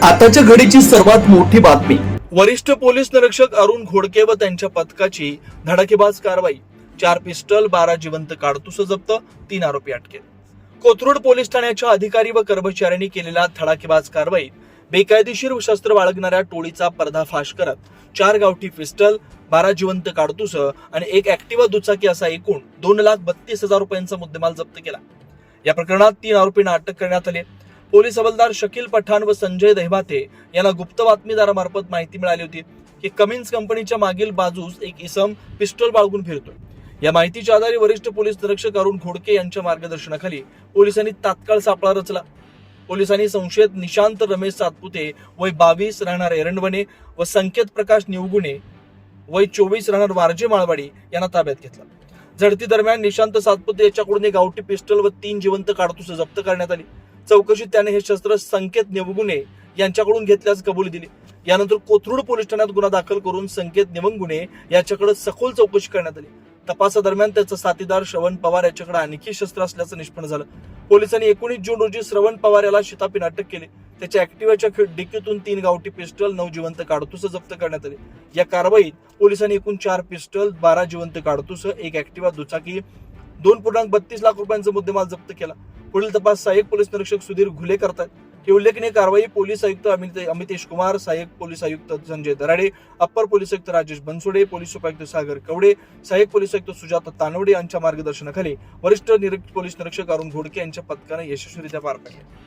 आताच्या घडीची सर्वात मोठी बातमी. वरिष्ठ पोलीस निरीक्षक अरुण घोडके व त्यांच्या पथकाची धडाकेबाज कारवाई. 4 पिस्टल, 12 जिवंत काडतुस जप्त, 3 आरोपी अटकेत. कोथरूड पोलीस ठाण्याच्या अधिकारी व कर्मचाऱ्यांनी केलेल्या धडाकेबाज कारवाईत बेकायदेशीर शस्त्र बाळगणाऱ्या टोळीचा पर्दाफाश करत 4 गावठी पिस्टल, 12 जिवंत काडतुस आणि 1 ऍक्टिव्हा दुचाकी असा एकूण 2,32,000 रुपयांचा मुद्देमाल जप्त केला. या प्रकरणात 3 आरोपींना अटक करण्यात आली. पोलीस हवालदार शकील पठाण व संजय दहिमाते यांना गुप्त बातमीदारामार्फत माहिती मिळाली होती की कमिन्स कंपनीच्या मागील बाजूस एक इसम पिस्टल बाळगून फिरतोय. या माहितीच्या आधारे वरिष्ठ पोलीस निरीक्षक अरुण घोडके यांच्या मार्गदर्शनाखाली पोलिसांनी तात्काळ सापळा रचला. पोलिसांनी संशयित निशांत रमेश सातपुते वय 22 राहणार एरंडवणे व संकेत प्रकाश निवगुणे वय 24 राहणार वारजे माळवाडी यांना ताब्यात घेतला. झडती दरम्यान निशांत सातपुते याच्याकडून एक गावठी पिस्टल व 3 जिवंत काडतुस जप्त करण्यात आली. चौकशीत त्याने हे शस्त्र संकेत निवगुणे यांच्याकडून घेतल्यास कबुली दिली. यानंतर कोथरूड पोलीस ठाण्यात गुन्हा दाखल करून संकेत निवगुणे याच्याकडे सखोल चौकशी करण्यात आली. तपासादरम्यान त्याचा साथीदार श्रवण पवार याच्याकडे आणखी शस्त्र असल्याचं निष्पन्न झालं. पोलिसांनी 19 जून रोजी श्रवण पवार याला शिताफीने अटक केली. त्याच्या ऍक्टिव्हाच्या डिक्कीतून 3 गावठी पिस्टल, 9 जिवंत काडतुस जप्त करण्यात आले. या कारवाईत पोलिसांनी एकूण 4 पिस्टल, 12 जिवंत काडतुस, 1 ऍक्टिव्हा दुचाकी, 2.32 लाख रुपयांचा मुद्देमाल जप्त केला. पुढील तपास सहाय्यक पोलीस निरीक्षक सुधीर घुले करतात. ही उल्लेखनीय कारवाई पोलीस आयुक्त अमितेश कुमार, सहाय्यक पोलीस आयुक्त संजय दराडे, अप्पर पोलीस आयुक्त राजेश बनसोडे, पोलीस उपायुक्त सागर कवडे, सहाय्यक पोलीस आयुक्त सुजाता तानवडे यांच्या मार्गदर्शनाखाली वरिष्ठ पोलीस निरीक्षक अरुण घोडके यांच्या पथकाने यशस्वीरित्या पार पाडले.